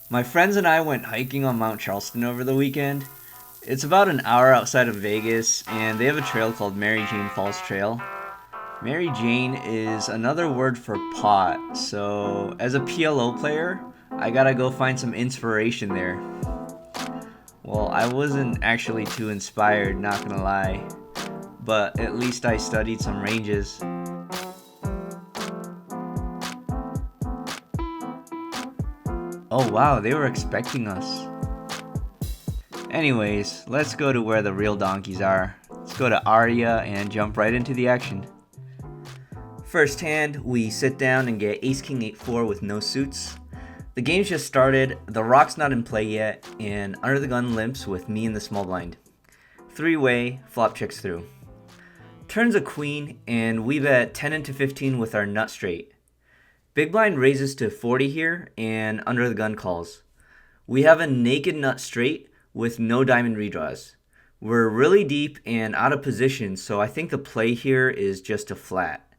My friends and I went hiking on Mount Charleston over the weekend. It's about an hour outside of Vegas, and they have a trail called Mary Jane Falls Trail. Mary Jane is another word for pot, so as a PLO player, I gotta go find some inspiration there. Well, I wasn't actually too inspired, not gonna lie, but at least I studied some ranges. Oh wow, they were expecting us. Anyways, let's go to where the real donkeys are. Let's go to Aria and jump right into the action. First hand, we sit down and get ace king 8-4 with no suits. The game's just started, the rock's not in play yet, and under the gun limps with me in the small blind. Three-way, flop checks through. Turns a queen, and we bet 10 into 15 with our nut straight. Big blind raises to 40 here, and under the gun calls. We have a naked nut straight with no diamond redraws. We're really deep and out of position, so I think the play here is just a flat.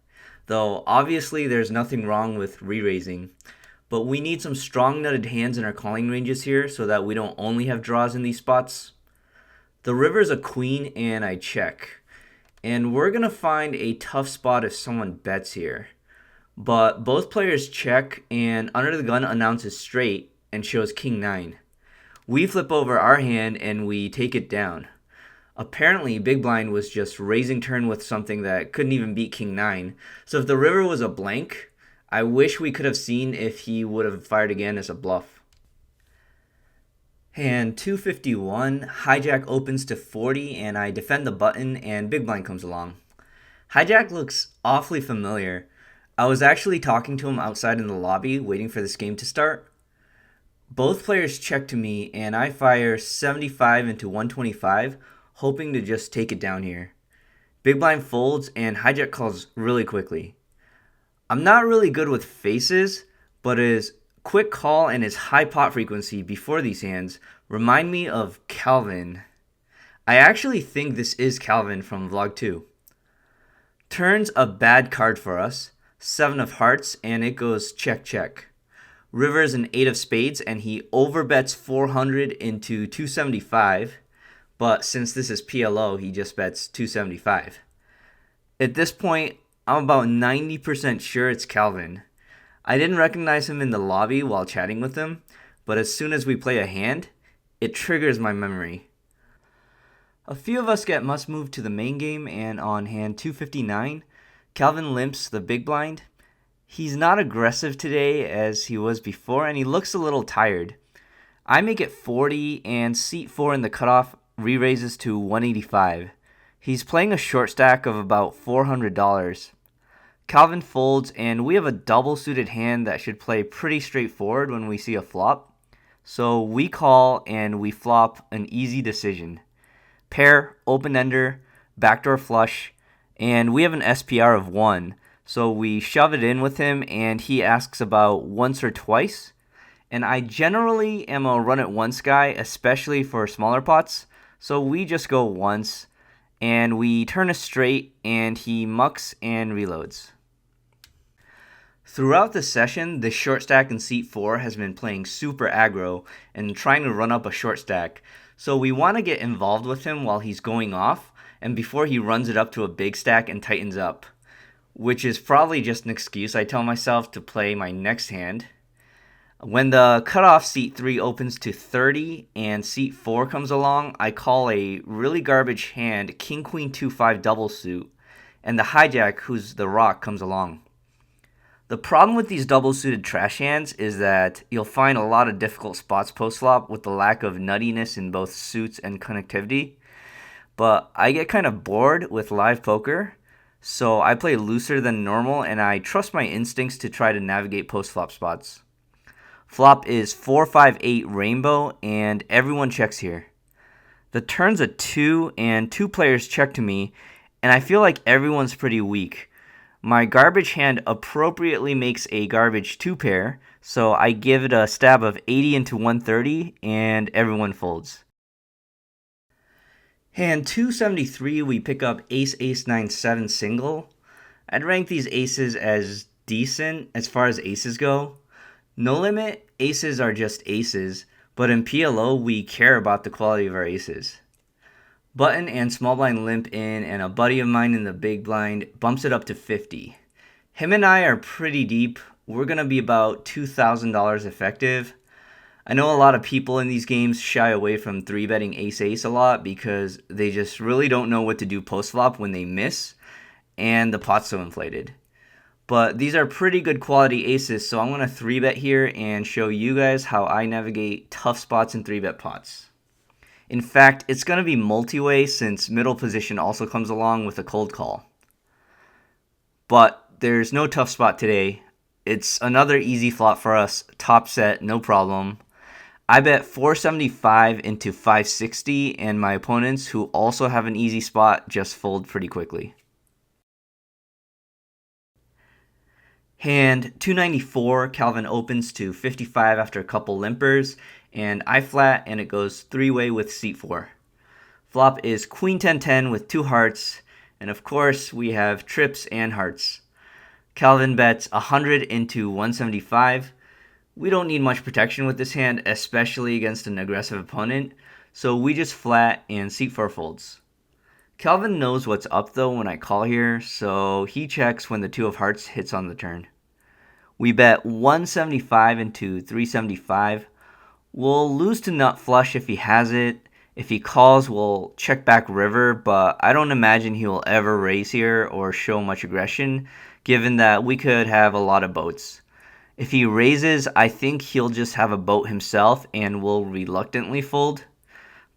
Though obviously there's nothing wrong with re-raising. But we need some strong nutted hands in our calling ranges here so that we don't only have draws in these spots. The river's a queen and I check. And we're going to find a tough spot if someone bets here. But both players check and under the gun announces straight and shows king 9. We flip over our hand and we take it down. Apparently, Big Blind was just raising turn with something that couldn't even beat king 9. So if the river was a blank, I wish we could have seen if he would have fired again as a bluff. Hand 251, hijack opens to 40 and I defend the button and Big Blind comes along. Hijack looks awfully familiar. I was actually talking to him outside in the lobby waiting for this game to start. Both players check to me and I fire 75 into 125, hoping to just take it down here. Big blind folds and hijack calls really quickly. I'm not really good with faces, but his quick call and his high pot frequency before these hands remind me of Calvin. I actually think this is Calvin from Vlog 2. Turns a bad card for us, 7 of hearts, and it goes check check. River's an 8 of spades and he overbets 400 into 275. But since this is PLO, he just bets 275. At this point, I'm about 90% sure it's Calvin. I didn't recognize him in the lobby while chatting with him, but as soon as we play a hand, it triggers my memory. A few of us get must move to the main game, and on hand 259, Calvin limps the big blind. He's not aggressive today as he was before, and he looks a little tired. I make it 40, and seat 4 in the cutoff re-raises to 185. He's playing a short stack of about $400. Calvin folds, and we have a double suited hand that should play pretty straightforward when we see a flop. So we call and we flop an easy decision. Pair, open-ender, backdoor flush, and we have an SPR of 1. So we shove it in with him, and he asks about once or twice. And I generally am a run-it-once guy, especially for smaller pots. So we just go once, and we turn a straight, and he mucks and reloads. Throughout the session, the short stack in seat 4 has been playing super aggro and trying to run up a short stack. So we want to get involved with him while he's going off, and before he runs it up to a big stack and tightens up. Which is probably just an excuse I tell myself to play my next hand. When the cutoff seat 3 opens to 30 and seat 4 comes along, I call a really garbage hand king queen 2-5 double suit, and the hijack, who's the rock, comes along. The problem with these double suited trash hands is that you'll find a lot of difficult spots post flop with the lack of nuttiness in both suits and connectivity. But I get kind of bored with live poker, so I play looser than normal and I trust my instincts to try to navigate post flop spots. Flop is 4-5-8 rainbow, and everyone checks here. The turn's a 2, and 2 players check to me, and I feel like everyone's pretty weak. My garbage hand appropriately makes a garbage 2 pair, so I give it a stab of 80 into 130, and everyone folds. Hand 273, we pick up ace, ace, 9, 7 single. I'd rank these aces as decent as far as aces go. No limit, aces are just aces, but in PLO, we care about the quality of our aces. Button and small blind limp in, and a buddy of mine in the big blind bumps it up to 50. Him and I are pretty deep. We're going to be about $2,000 effective. I know a lot of people in these games shy away from 3-betting ace-ace a lot because they just really don't know what to do post-flop when they miss, and the pot's so inflated. But these are pretty good quality aces, so I'm going to 3-bet here and show you guys how I navigate tough spots in 3-bet pots. In fact, it's going to be multi-way since middle position also comes along with a cold call. But there's no tough spot today. It's another easy flop for us, top set, no problem. I bet 475 into 560, and my opponents, who also have an easy spot, just fold pretty quickly. Hand 294, Calvin opens to 55 after a couple limpers, and I flat, and it goes 3-way with seat 4. Flop is queen 10-10 with 2 hearts, and of course we have trips and hearts. Calvin bets 100 into 175. We don't need much protection with this hand, especially against an aggressive opponent, so we just flat and seat 4 folds. Calvin knows what's up though when I call here, so he checks when the 2 of hearts hits on the turn. We bet 175 into 375. We'll lose to nut flush if he has it. If he calls, we'll check back river, but I don't imagine he will ever raise here or show much aggression, given that we could have a lot of boats. If he raises, I think he'll just have a boat himself and will reluctantly fold.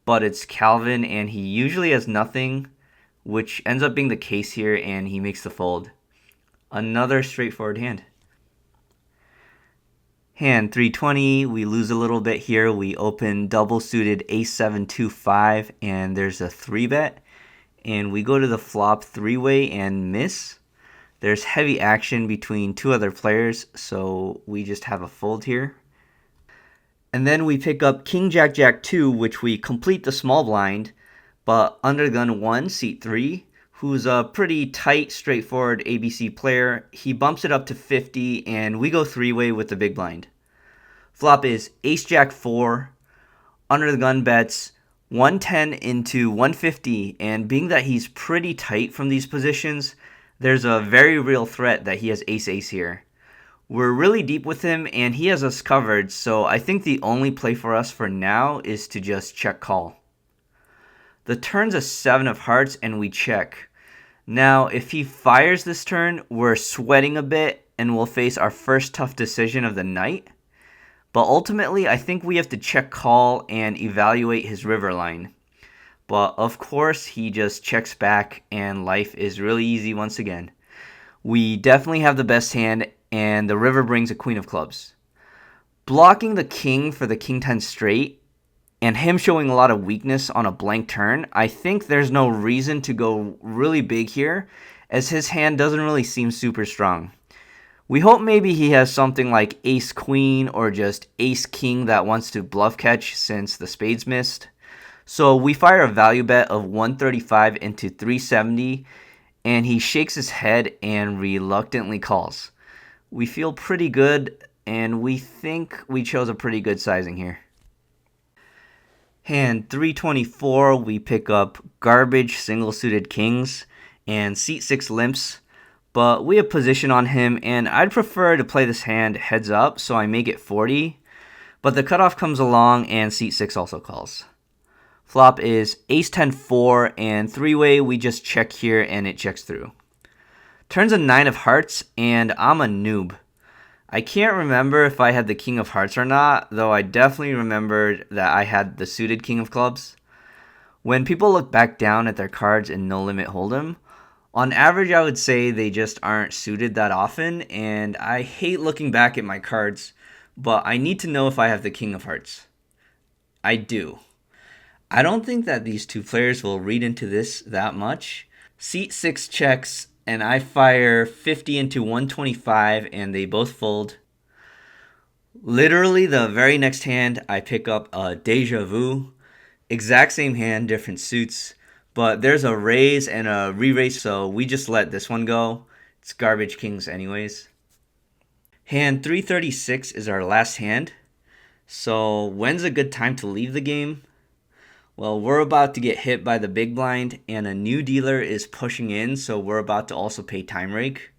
But it's Calvin and he usually has nothing, which ends up being the case here, and he makes the fold. Another straightforward hand. Hand 320, we lose a little bit here. We open double suited ace-7, 2-5, and there's a 3-bet. And we go to the flop 3-way and miss. There's heavy action between 2 other players, so we just have a fold here. And then we pick up King Jack Jack 2, which we complete the small blind, but under gun 1, seat 3, who's a pretty tight, straightforward ABC player, he bumps it up to 50, and we go 3-way with the big blind. Flop is Ace Jack 4, under the gun bets 110 into 150, and being that he's pretty tight from these positions, there's a very real threat that he has ace-ace here. We're really deep with him, and he has us covered, so I think the only play for us for now is to just check call. The turn's a 7 of hearts, and we check. Now, if he fires this turn, we're sweating a bit, and we'll face our first tough decision of the night. But ultimately, I think we have to check call and evaluate his river line. But of course, he just checks back, and life is really easy once again. We definitely have the best hand, and the river brings a queen of clubs. Blocking the king for the king 10 straight, and him showing a lot of weakness on a blank turn, I think there's no reason to go really big here, as his hand doesn't really seem super strong. We hope maybe he has something like ace-queen or just ace-king that wants to bluff catch since the spades missed. So we fire a value bet of 135 into 370, and he shakes his head and reluctantly calls. We feel pretty good, and we think we chose a pretty good sizing here. Hand 324, we pick up garbage single-suited kings and seat 6 limps, but we have position on him, and I'd prefer to play this hand heads up, so I make it 40, but the cutoff comes along, and seat 6 also calls. Flop is ace-10-4, and 3-way, we just check here, and it checks through. Turns a 9 of hearts, and I'm a noob. I can't remember if I had the king of hearts or not, though I definitely remembered that I had the suited king of clubs. When people look back down at their cards in No Limit Hold'em, on average I would say they just aren't suited that often, and I hate looking back at my cards, but I need to know if I have the king of hearts. I do. I don't think that these two players will read into this that much. Seat 6 checks, and I fire 50 into 125, and they both fold. Literally the very next hand, I pick up a deja vu. Exact same hand, different suits. But there's a raise and a re-raise, so we just let this one go. It's garbage kings anyways. Hand 336 is our last hand. So, when's a good time to leave the game? Well, we're about to get hit by the big blind, and a new dealer is pushing in, so we're about to also pay time rake.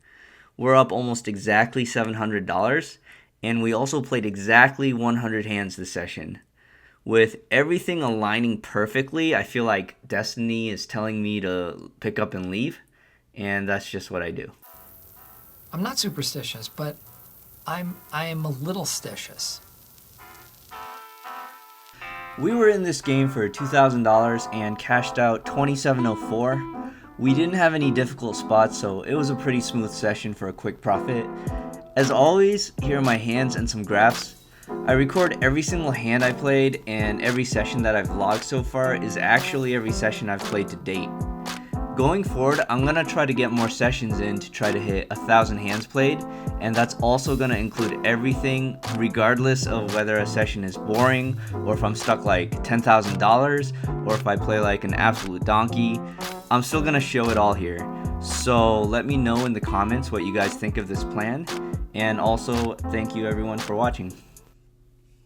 We're up almost exactly $700, and we also played exactly 100 hands this session. With everything aligning perfectly, I feel like destiny is telling me to pick up and leave, and that's just what I do. I'm not superstitious, but I am a little stitious. We were in this game for $2,000 and cashed out 2704. We didn't have any difficult spots, so it was a pretty smooth session for a quick profit. As always, here are my hands and some graphs. I record every single hand I played, and every session that I've logged so far is actually every session I've played to date. Going forward, I'm going to try to get more sessions in to try to hit 1,000 hands played, and that's also going to include everything regardless of whether a session is boring, or if I'm stuck like $10,000, or if I play like an absolute donkey. I'm still going to show it all here. So let me know in the comments what you guys think of this plan, and also thank you everyone for watching.